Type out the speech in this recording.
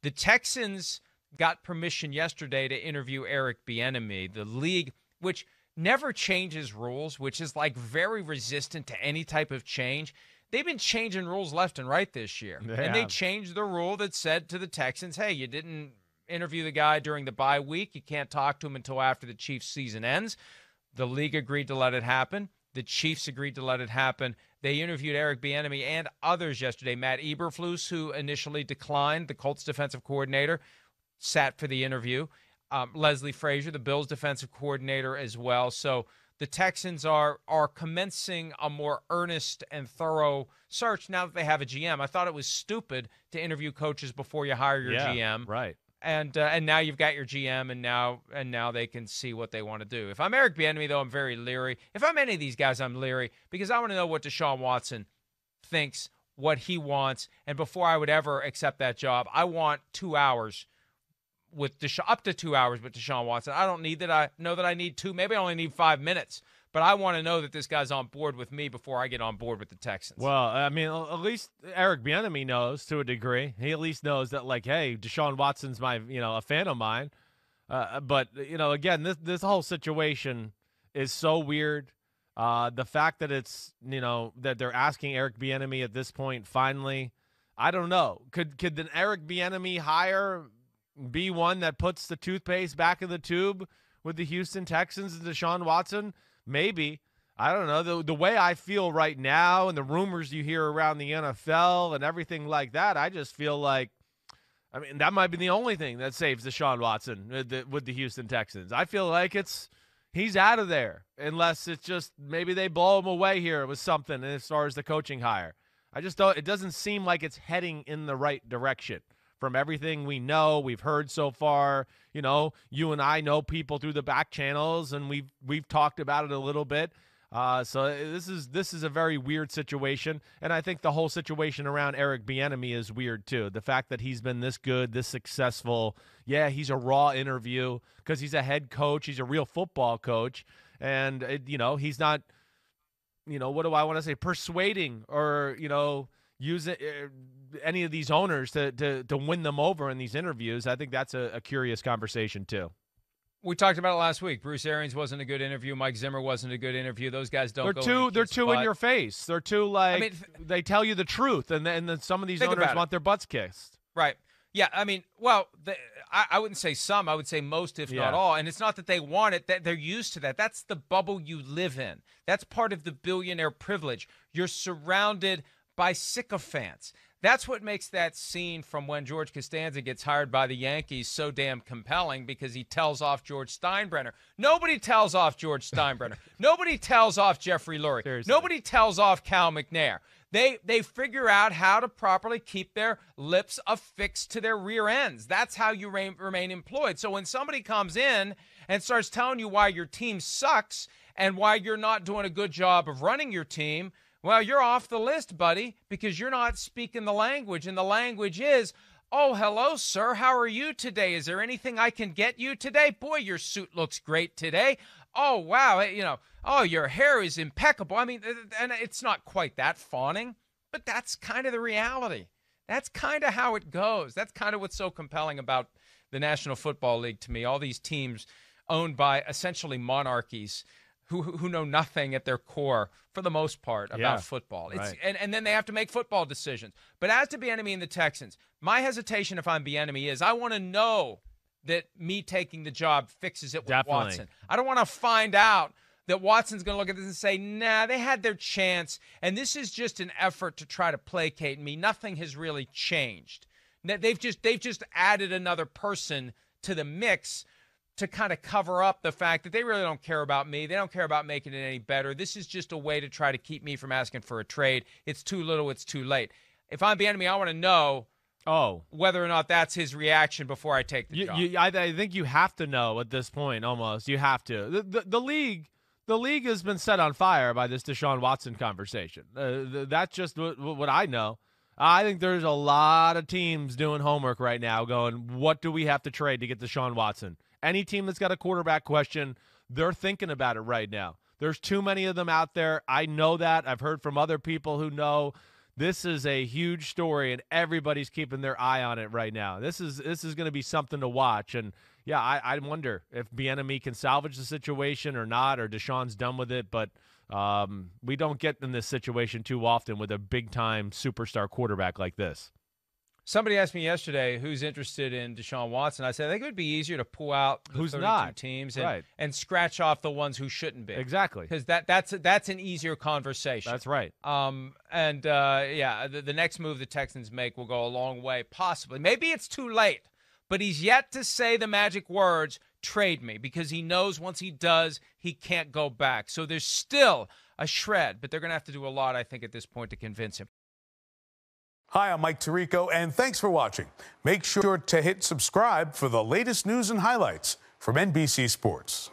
The Texans got permission yesterday to interview Eric Bieniemy. The league, which never changes rules, which is like very resistant to any type of change. They've been changing rules left and right this year. They changed the rule that said to the Texans, hey, you didn't interview the guy during the bye week. You can't talk to him until after the Chiefs season ends. The league agreed to let it happen. The Chiefs agreed to let it happen. They interviewed Eric Bieniemy and others yesterday. Matt Eberflus, who initially declined, the Colts defensive coordinator, sat for the interview. Leslie Frazier, the Bills defensive coordinator as well. So the Texans are commencing a more earnest and thorough search now that they have a GM. I thought it was stupid to interview coaches before you hire your GM. Right. And now you've got your GM, and now they can see what they want to do. If I'm Eric Bieniemy, though, I'm very leery. If I'm any of these guys, I'm leery because I want to know what Deshaun Watson thinks, what he wants, and before I would ever accept that job, I want 2 hours with up to 2 hours with Deshaun Watson. I don't need that. I know that I need 2. Maybe I only need 5 minutes. But I want to know that this guy's on board with me before I get on board with the Texans. Well, I mean, at least Eric Bieniemy knows to a degree. He at least knows that, like, hey, Deshaun Watson's a fan of mine. But again, this whole situation is so weird. The fact that it's that they're asking Eric Bieniemy at this point finally, I don't know. Could the Eric Bieniemy hire be one that puts the toothpaste back in the tube with the Houston Texans and Deshaun Watson? Maybe. I don't know. The way I feel right now and the rumors you hear around the NFL and everything like that, I just feel like, I mean, that might be the only thing that saves Deshaun Watson with the Houston Texans. I feel like he's out of there unless it's just maybe they blow him away here with something as far as the coaching hire. I just don't. It doesn't seem like it's heading in the right direction. From everything we've heard so far, you and I know people through the back channels, and we've talked about it a little bit. So this is a very weird situation, and I think the whole situation around Eric Bieniemy is weird too. The fact that he's been this good, this successful. Yeah, he's a raw interview because he's a head coach. He's a real football coach, and he's not. What do I want to say? Persuading or use any of these owners to win them over in these interviews. I think that's a curious conversation too. We talked about it last week. Bruce Arians wasn't a good interview. Mike Zimmer wasn't a good interview. Those guys don't. They're too in your face. They're too they tell you the truth, and then some of these owners want their butts kissed. Right. Yeah. I mean, well, I wouldn't say some. I would say most, if not all. And it's not that they want it. That they're used to that. That's the bubble you live in. That's part of the billionaire privilege. You're surrounded by sycophants. That's what makes that scene from when George Costanza gets hired by the Yankees so damn compelling, because he tells off George Steinbrenner. Nobody tells off George Steinbrenner. Nobody tells off Jeffrey Lurie. Seriously. Nobody tells off Cal McNair. They figure out how to properly keep their lips affixed to their rear ends. That's how you remain employed. So when somebody comes in and starts telling you why your team sucks and why you're not doing a good job of running your team, well, you're off the list, buddy, because you're not speaking the language. And the language is, oh, hello, sir. How are you today? Is there anything I can get you today? Boy, your suit looks great today. Oh, wow. Oh, your hair is impeccable. I mean, and it's not quite that fawning, but that's kind of the reality. That's kind of how it goes. That's kind of what's so compelling about the National Football League to me. All these teams owned by essentially monarchies who know nothing at their core, for the most part, about football. Right. And then they have to make football decisions. But as to Bieniemy and the Texans, my hesitation if I'm Bieniemy is I want to know that me taking the job fixes it with Watson. I don't want to find out that Watson's going to look at this and say, nah, they had their chance, and this is just an effort to try to placate me. Nothing has really changed. They've just added another person to the mix to kind of cover up the fact that they really don't care about me. They don't care about making it any better. This is just a way to try to keep me from asking for a trade. It's too little, it's too late. If I'm Bieniemy, I want to know whether or not that's his reaction before I take the job. I think you have to know at this point, almost. You have to. The league has been set on fire by this Deshaun Watson conversation. That's just what I know. I think there's a lot of teams doing homework right now going, what do we have to trade to get Deshaun Watson? Any team that's got a quarterback question, they're thinking about it right now. There's too many of them out there. I know that. I've heard from other people who know this is a huge story, and everybody's keeping their eye on it right now. This is going to be something to watch. And, yeah, I wonder if Bieniemy can salvage the situation or not, or Deshaun's done with it. But we don't get in this situation too often with a big-time superstar quarterback like this. Somebody asked me yesterday who's interested in Deshaun Watson. I said I think it would be easier to pull out the Who's 32 not? teams Right. and scratch off the ones who shouldn't be. Exactly. Because that's an easier conversation. That's right. The next move the Texans make will go a long way, possibly. Maybe it's too late, but he's yet to say the magic words, trade me, because he knows once he does, he can't go back. So there's still a shred, but they're going to have to do a lot, I think, at this point to convince him. Hi, I'm Mike Tirico, and thanks for watching. Make sure to hit subscribe for the latest news and highlights from NBC Sports.